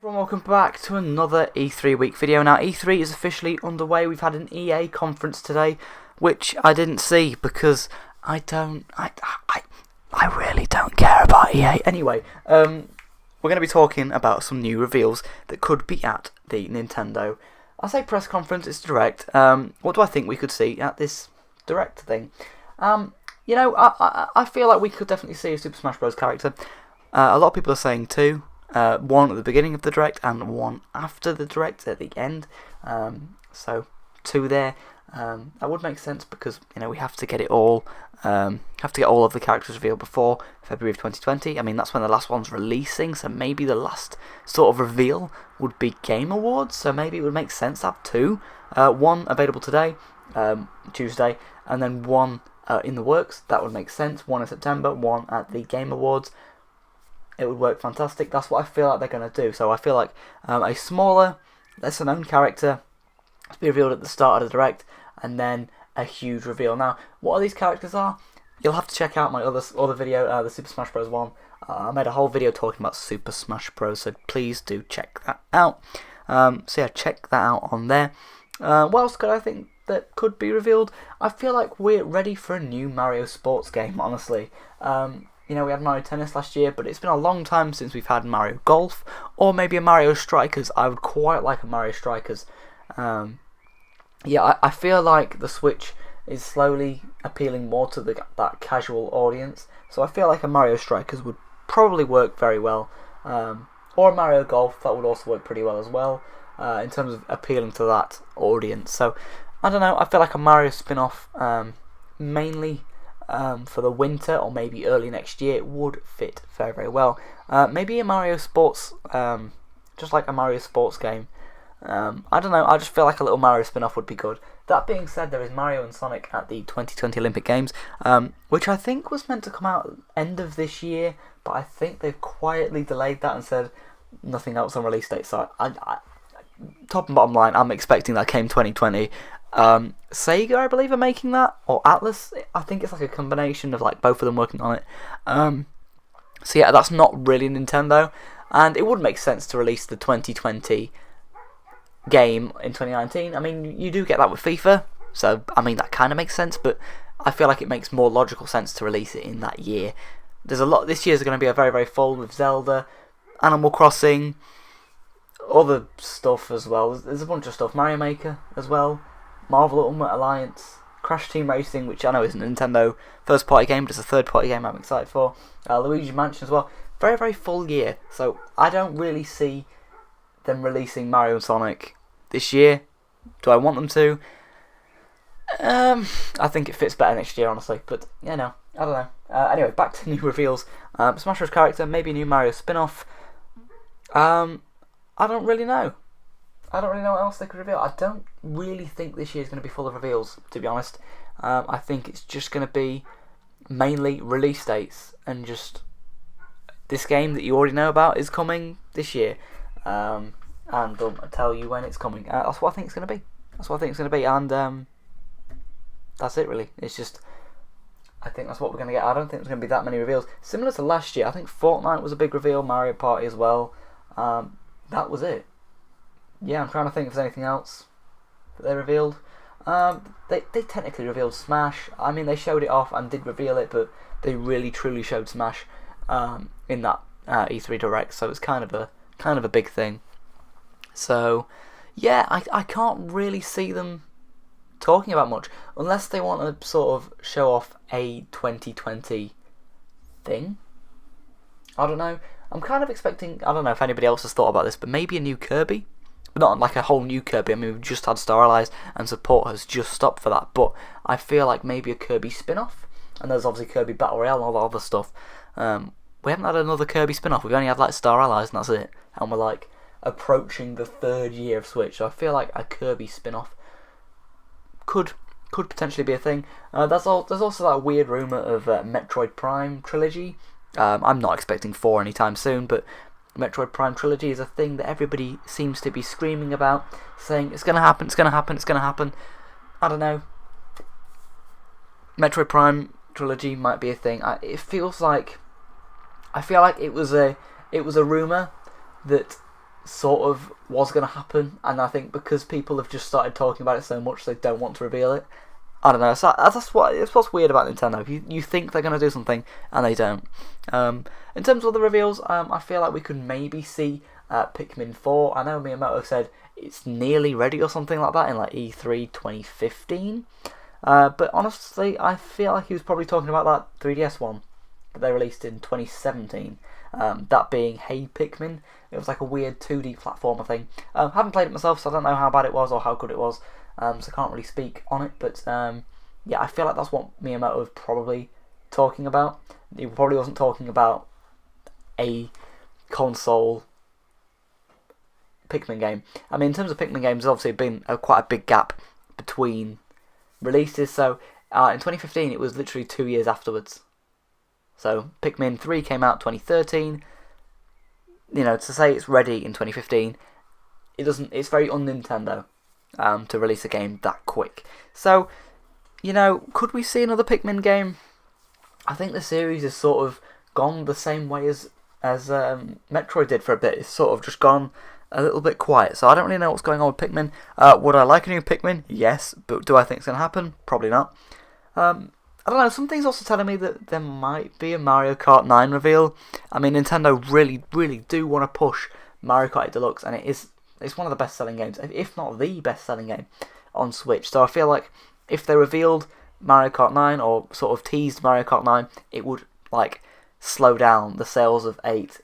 Everyone, welcome back to another E3 week video. Now, E3 is officially underway. We've had an EA conference today, which I didn't see because I really don't care about EA. Anyway, we're going to be talking about some new reveals that could be at the Nintendo. I say press conference, it's direct. What do I think we could see at this direct thing? You know, I feel like we could definitely see a Super Smash Bros. Character. A lot of people are saying two. One at the beginning of the direct and one after the direct at the end. So two there. That would make sense because we have to get it all. Have to get all of the characters revealed before February of 2020. I mean, that's when the last one's releasing. So maybe the last sort of reveal would be Game Awards. So maybe it would make sense to have two. One available today, Tuesday, and then one in the works. That would make sense. One in September, one at the Game Awards. It would work fantastic. That's what I feel like they're going to do. So I feel like a smaller, lesser known character to be revealed at the start of the direct, and then a huge reveal. Now, what these characters are, you'll have to check out my other video, the Super Smash Bros. One. I made a whole video talking about Super Smash Bros. So please do check that out. So yeah, check that out on there. What else could I think that could be revealed? I feel like we're ready for a new Mario sports game, honestly. We had Mario Tennis last year, but it's been a long time since we've had Mario Golf, or maybe a Mario Strikers. I would quite like a Mario Strikers. I feel like the Switch is slowly appealing more to that casual audience, so I feel like a Mario Strikers would probably work very well. Or a Mario Golf, that would also work pretty well as well, in terms of appealing to that audience. So, I don't know, I feel like a Mario spin-off, mainly for the winter or maybe early next year, it would fit very, very well. Maybe a Mario Sports, just like a Mario Sports game. I don't know, I just feel like a little Mario spin-off would be good. That being said, there is Mario and Sonic at the 2020 Olympic Games, which I think was meant to come out end of this year, but I think they've quietly delayed that and said nothing else on release date. So, top and bottom line, I'm expecting that came 2020. Sega, I believe, are making that, or Atlas. I think it's like a combination of like both of them working on it. So yeah, that's not really Nintendo, and it would make sense to release the 2020 game in 2019. I mean, you do get that with FIFA, so I mean that kind of makes sense, but I feel like it makes more logical sense to release it in that year. There's a lot. This year's going to be a very, very full with Zelda, Animal Crossing, other stuff as well. There's a bunch of stuff. Mario Maker as well. Marvel Ultimate Alliance, Crash Team Racing, which I know isn't a Nintendo first party game, but it's a third party game I'm excited for. Luigi Mansion as well. Very, very full year. So I don't really see them releasing Mario and Sonic this year. Do I want them to? I think it fits better next year, honestly. But I don't know. Anyway, back to new reveals. Smash Bros. Character, maybe a new Mario spin-off. I don't really know. I don't really know what else they could reveal. I don't really think this year is going to be full of reveals, to be honest. I think it's just going to be mainly release dates and just this game that you already know about is coming this year. And they'll tell you when it's coming. That's what I think it's going to be. And that's it, really. It's just, I think that's what we're going to get. I don't think there's going to be that many reveals. Similar to last year, I think Fortnite was a big reveal, Mario Party as well. That was it. Yeah, I'm trying to think if there's anything else that they revealed. They technically revealed Smash. I mean, they showed it off and did reveal it, but they really truly showed Smash in that E3 Direct. So it's kind of a big thing. So yeah, I can't really see them talking about much unless they want to sort of show off a 2020 thing. I don't know. I'm kind of expecting. I don't know if anybody else has thought about this, but maybe a new Kirby. But not like a whole new Kirby. I mean, we've just had Star Allies and support has just stopped for that. But I feel like maybe a Kirby spin-off. And there's obviously Kirby Battle Royale and all that other stuff. We haven't had another Kirby spin-off. We've only had like Star Allies and that's it. And we're like approaching the third year of Switch. So I feel like a Kirby spin-off could potentially be a thing. There's also that weird rumour of Metroid Prime Trilogy. I'm not expecting 4 anytime soon, but Metroid Prime Trilogy is a thing that everybody seems to be screaming about, saying it's going to happen, it's going to happen, it's going to happen. I don't know. Metroid Prime Trilogy might be a thing. I feel like it was a rumour that sort of was going to happen, and I think because people have just started talking about it so much, they don't want to reveal it. I don't know. So it's what's weird about Nintendo. You think they're going to do something, and they don't. In terms of the reveals, I feel like we could maybe see Pikmin 4. I know Miyamoto said it's nearly ready or something like that in like E3 2015. But honestly, I feel like he was probably talking about that 3DS one that they released in 2017. That being Hey Pikmin. It was like a weird 2D platformer thing. Haven't played it myself, so I don't know how bad it was or how good it was. So I can't really speak on it. But yeah, I feel like that's what Miyamoto was probably talking about. He probably wasn't talking about a console Pikmin game. I mean, in terms of Pikmin games, there's obviously been quite a big gap between releases. So in 2015, it was literally 2 years afterwards. So Pikmin 3 came out 2013. You know, to say it's ready in 2015, it doesn't. It's very un-Nintendo to release a game that quick. So, you know, could we see another Pikmin game? I think the series has sort of gone the same way as Metroid did for a bit. It's sort of just gone a little bit quiet. So I don't really know what's going on with Pikmin. Would I like a new Pikmin? Yes, but do I think it's going to happen? Probably not. I don't know, something's also telling me that there might be a Mario Kart 9 reveal. I mean, Nintendo really, really do want to push Mario Kart Deluxe, and it's one of the best-selling games, if not the best-selling game on Switch. So I feel like if they revealed Mario Kart 9, or sort of teased Mario Kart 9, it would, like, slow down the sales of 8.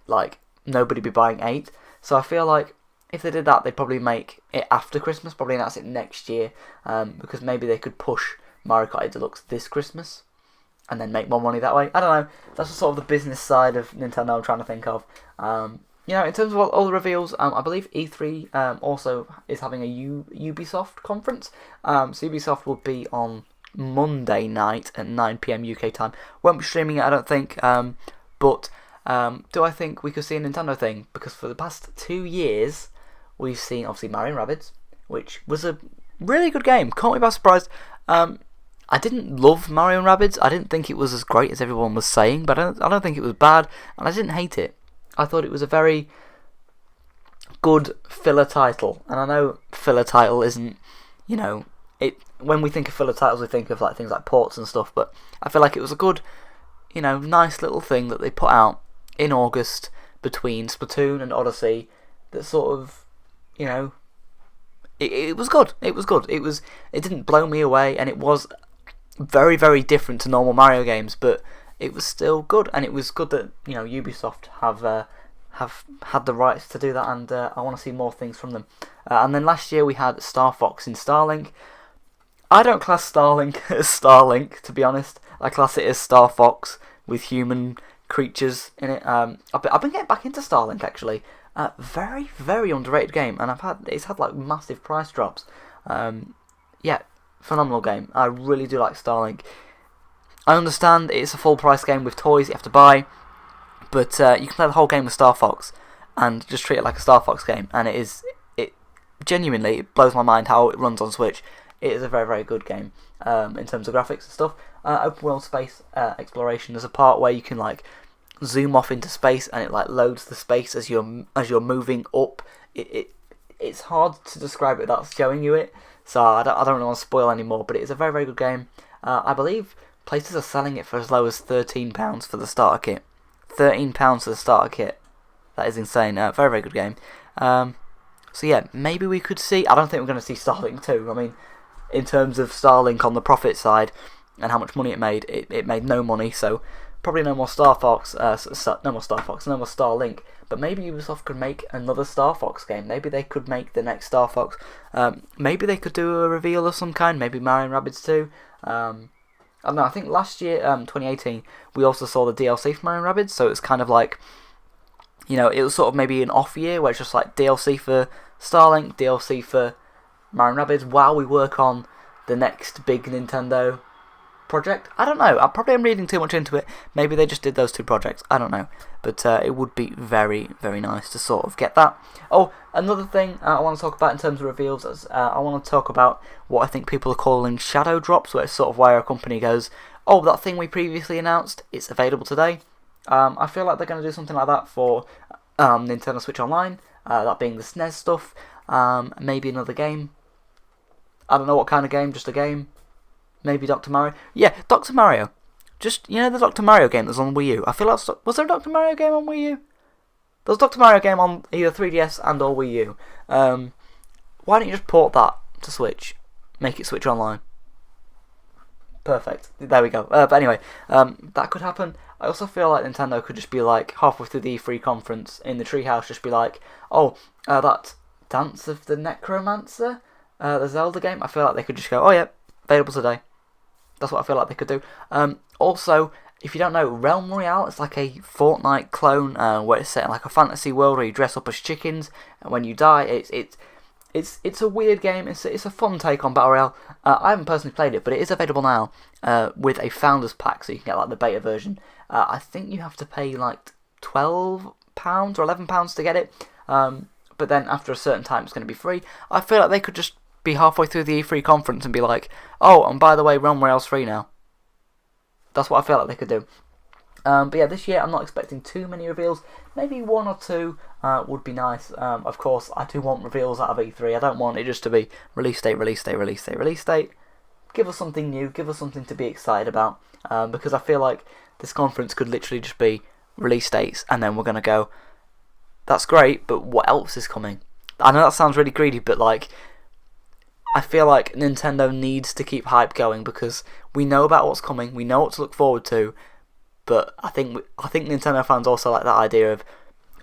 Like, nobody be buying 8. So I feel like if they did that, they'd probably make it after Christmas, probably announce it next year, because maybe they could push Mario Kart 8 Deluxe this Christmas and then make more money that way. I don't know. That's sort of the business side of Nintendo I'm trying to think of. You know, in terms of all the reveals, I believe E3 also is having a Ubisoft conference. So Ubisoft will be on Monday night at 9 PM UK time. Won't be streaming it, I don't think. But do I think we could see a Nintendo thing? Because for the past 2 years, we've seen obviously Mario & Rabbids, which was a really good game. Caught me by surprise. I didn't love Mario & Rabbids. I didn't think it was as great as everyone was saying, but I don't think it was bad, and I didn't hate it. I thought it was a very good filler title, and I know filler title isn't, you know, it. When we think of filler titles, we think of like things like ports and stuff, but I feel like it was a good, you know, nice little thing that they put out in August between Splatoon and Odyssey that sort of, you know, it was good. It was good. It didn't blow me away, and it was very, very different to normal Mario games, but it was still good, and it was good that, you know, Ubisoft have had the rights to do that, and I want to see more things from them. And then last year we had Star Fox in Starlink. I don't class Starlink as Starlink, to be honest. I class it as Star Fox with human creatures in it. I've been getting back into Starlink actually. Very, very underrated game, and it's had like massive price drops. Yeah, phenomenal game. I really do like Starlink. I understand it's a full price game with toys you have to buy, but you can play the whole game with Star Fox and just treat it like a Star Fox game, and it genuinely blows my mind how it runs on Switch. It is a very, very good game in terms of graphics and stuff. Open world space exploration. There's a part where you can like zoom off into space, and it like loads the space as you're moving up. It's hard to describe it without showing you it, so I don't really want to spoil any more. But it is a very, very good game. I believe places are selling it for as low as £13 for the starter kit. £13 for the starter kit. That is insane. Very, very good game. So yeah, maybe we could see. I don't think we're going to see Starlink 2. I mean, in terms of Starlink on the profit side and how much money it made, it made no money. So probably no more Star Fox. No more Starlink. But maybe Ubisoft could make another Star Fox game. Maybe they could make the next Star Fox. Maybe they could do a reveal of some kind. Maybe Mario & Rabbids 2. I don't know, I think last year, 2018, we also saw the DLC for Mario & Rabbids, so it's kind of like, you know, it was sort of maybe an off year where it's just like DLC for Starlink, DLC for Mario & Rabbids, while we work on the next big Nintendo project. I don't know, I probably am reading too much into it. Maybe they just did those two projects, I don't know. But it would be very, very nice to sort of get that. Oh, another thing I want to talk about in terms of reveals is I want to talk about what I think people are calling shadow drops, where it's sort of where a company goes, oh, that thing we previously announced, it's available today. I feel like they're going to do something like that for Nintendo Switch Online. that being the SNES stuff, maybe another game. I don't know what kind of game, just a game. Maybe Dr. Mario. Yeah, Dr. Mario. Just, you know the Dr. Mario game that's on Wii U? I feel like... Was there a Dr. Mario game on Wii U? There was a Dr. Mario game on either 3DS and or Wii U. Why don't you just port that to Switch? Make it Switch Online. Perfect. There we go. But anyway, that could happen. I also feel like Nintendo could just be like, halfway through the E3 conference, in the treehouse, just be like, oh, that Dance of the Necromancer, the Zelda game, I feel like they could just go, oh yeah, available today. That's what I feel like they could do. Also, if you don't know, Realm Royale is like a Fortnite clone where it's set in like a fantasy world where you dress up as chickens, and when you die, it's a weird game. It's a fun take on Battle Royale. I haven't personally played it, but it is available now with a Founders Pack, so you can get like the beta version. I think you have to pay like £12 or £11 to get it, but then after a certain time it's going to be free. I feel like they could just be halfway through the E3 conference and be like, oh, and by the way, Realm Royale's free now. That's what I feel like they could do. But yeah, this year I'm not expecting too many reveals. Maybe one or two would be nice. Of course, I do want reveals out of E3. I don't want it just to be release date, release date, release date, release date. Give us something new. Give us something to be excited about. Because I feel like this conference could literally just be release dates, and then we're going to go, that's great, but what else is coming? I know that sounds really greedy, but like, I feel like Nintendo needs to keep hype going because we know about what's coming, we know what to look forward to, but I think Nintendo fans also like that idea of,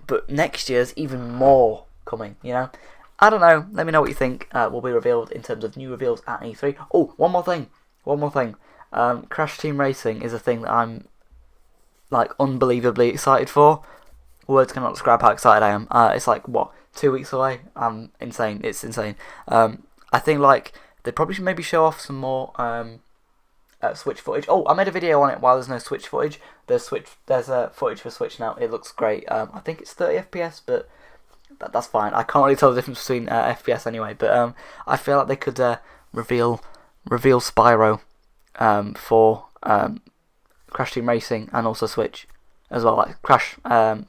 but next year's even more coming, you know? I don't know, let me know what you think will be revealed in terms of new reveals at E3. Oh, one more thing. Crash Team Racing is a thing that I'm like unbelievably excited for. Words cannot describe how excited I am. It's like, what, 2 weeks away? Insane. It's insane. I think like they probably should maybe show off some more Switch footage. Oh, I made a video on it while there's no Switch footage. There's footage for Switch now. It looks great. I think it's 30 FPS, but that's fine. I can't really tell the difference between FPS anyway. But I feel like they could reveal Spyro for Crash Team Racing and also Switch as well. Like Spyro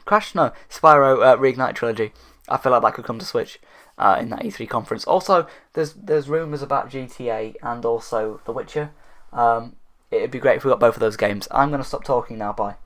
Reignite Trilogy. I feel like that could come to Switch in that E3 conference. Also, there's rumours about GTA and also The Witcher. It'd be great if we got both of those games. I'm going to stop talking now. Bye.